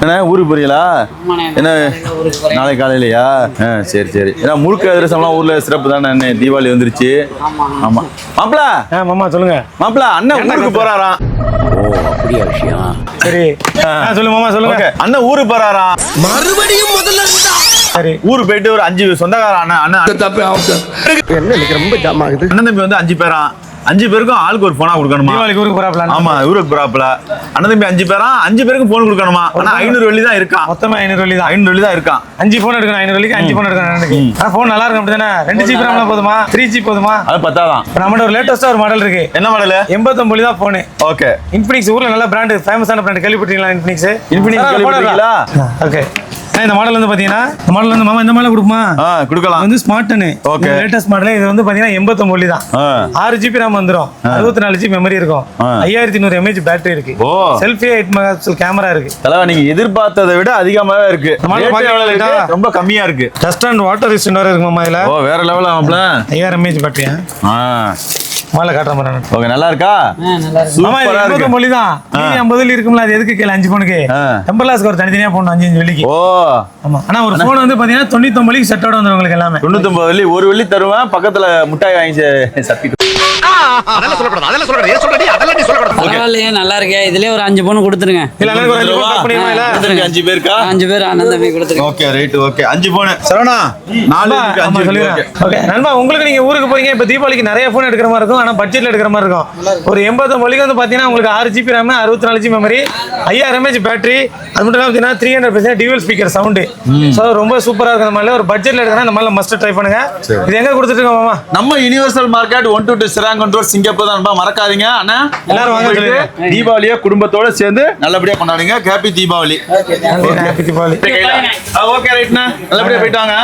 என்ன ஊருக்கு போறீங்களா? என்ன நாளைக்கு காலையிலையா? சரி சரி. ஏன்னா முழுக்க அதிரசம்லாம் ஊர்ல சிறப்பு தானே. தீபாவளி வந்துருச்சு. ஆமா மாப்பிள. மாமா சொல்லுங்க. மாப்பிள அண்ணன் ஊருக்கு போறாராம். ஓ அப்படியா விஷயம். சரி சொல்லு மாமா சொல்லுங்க. அண்ணன் ஊருக்கு போறாராம். மறுபடியும் முதல்ல சரி ஊருக்கு போயிட்டு ஒரு 5 சொந்தக்கார அண்ணன் ரொம்ப ஜாம் ஆகுது. அண்ணன் தம்பி வந்து 5 பேரா. 5 பேருக்கும் ஆளுக்கு ஒரு போனா கொடுக்கணுமா? தீபாவளிக்கு ஊருக்கு போறாப்ல. ஆமா ஊருக்கு போறாப்ல. அண்ணன் தம்பி 5 பேரா 5 பேருக்கும் போன் கொடுக்கணுமா? ஆனா 500 வெள்ளி தான் இருக்கான். மொத்தமா 500 வெள்ளி தான். 500 வெள்ளி தான் இருக்கான். 5 போன் எடுக்கணும். 500 வெள்ளிக்கு 5 போன் எடுக்கணும் அண்ணனுக்கு. ஆனா போன் நல்லா இருக்கும் அப்படிதானே? 2GB RAM போதுமா? 3G போதுமா? அது பத்தாதான். இப்ப நம்மட்ட ஒரு லேட்டஸ்டா ஒரு மாடல் இருக்கு. என்ன மாடல்? 89 வெள்ளி தான் போன். ஓகே. இன்ஃபினிக்ஸ் ஊர்ல நல்ல பிராண்ட், ஃபேமஸான பிராண்ட். கேள்விப்பட்டீங்களா இன்ஃபினிக்ஸ்? இன்ஃபினிக்ஸ் கேள்விப்பட்டீங்களா? ஓகே. இந்த மாடல் வந்து பாத்தீங்கன்னா இந்த மாடல் வந்து மாமா இந்த மாடல் கொடுக்குமா? கொடுக்கலாம். வந்து ஸ்மார்ட்னு. ஓகே. Latest model. இது வந்து பாத்தீங்கன்னா 89 வெள்ளி தான். 6GB RAM வந்துரும். 64GB மெமரி இருக்கும். 5100 mAh பேட்டரி இருக்கு. செல்ஃபி 8 மெகாபிக்சல் கேமரா இருக்கு. தலவா நீங்க எதிர்பார்த்ததை விட அதிகமாவே இருக்கு. ரொம்ப கம்மியா இருக்கு. டஸ்ட் அண்ட் வாட்டர் ரெசிஸ்டன்ட் வர இருக்கு மாமா இதுல. வேற லெவல் ஆமாப்ல. 5000 mAh பேட்டரியா? மால காட்ற மாதிரி. ஓகே நல்லா இருக்கா? நல்லா இருக்கு. மாமா 89 வெள்ளி தான். 50 இருக்கும்ல, அது எதுக்கு கேள 5 போனுக்கு? டெம்பர்லாஸ்க்கு ஒரு தனித்தனியா போடணும் 5 வெள்ளிக்கு. ஆமா. ஆனா ஒரு போன் வந்து பாத்தீங்கன்னா 99 வெள்ளிக்கு செட்டோட வந்துரும் உங்களுக்கு எல்லாமே. 99 வெள்ளி ஒரு வெள்ளி தருவேன். பக்கத்துல முட்டாய் வாங்கி சப்பி. அதெல்லாம் சொல்லக்கூடாது. அதெல்லாம் சொல்லக்கூடாது. ஏன் சொல்றீங்க? அதெல்லாம் நீ சொல்லக்கூடாது. பரவாயில்லையே நல்லா இருக்கே. இதுலயே ஒரு 5 போன் கொடுத்துருங்க. இல்ல அண்ணனுக்கு ஒரு 5 போன் கட் பண்ணிடுமா இல்ல? 5 பேருக்கா? 5 பேர் அண்ணன் தம்பி கொடுத்துருங்க. Okay right. Okay 5 phone. Saravana 4 இருக்கு 5 சொல்லிடுறேன். ஓகே நண்பா, உங்களுக்கு நீங்க ஊருக்கு போறீங்க. இப்ப தீபாவளிக்கு நிறைய போன் எடுக்கிற மாதிரி இருக்கும். ஆனா பட்ஜெட்ல எடுக்கிற மாதிரி இருக்கும். ஒரு 89 வெள்ளிக்கு வந்து பாத்தீங்கன்னா உங்களுக்கு 6GB RAM, 64GB memory, 5000 mAh battery. அது மட்டும் இல்லாம பாத்தீங்கன்னா 300% டியூவல் ஸ்பீக்கர் சவுண்ட். சோ ரொம்ப சூப்பரா இருக்கிற மாதிரி ஒரு பட்ஜெட்ல எடுக்கறா இந்த மாதிரி மஸ்ட் ட்ரை பண்ணுங்க. இது எங்க கொடுத்துட்டு இருக்கோம் மாமா? நம்ம யுனிவர்சல் மார்க்கெட் 122 சிராங்கன் ரோட் சிங்கப்பூர் தான். மறக்காதீங்க அண்ணா. எல்லாரும் வாங்க சொல்லுங்க. தீபாவளியை குடும்பத்தோட சேர்ந்து நல்லபடியா கொண்டாடுங்க. Happy Deepavali. Happy Deepavali. Okay ரைட்னா நல்லபடியா போயிட்டு வாங்க.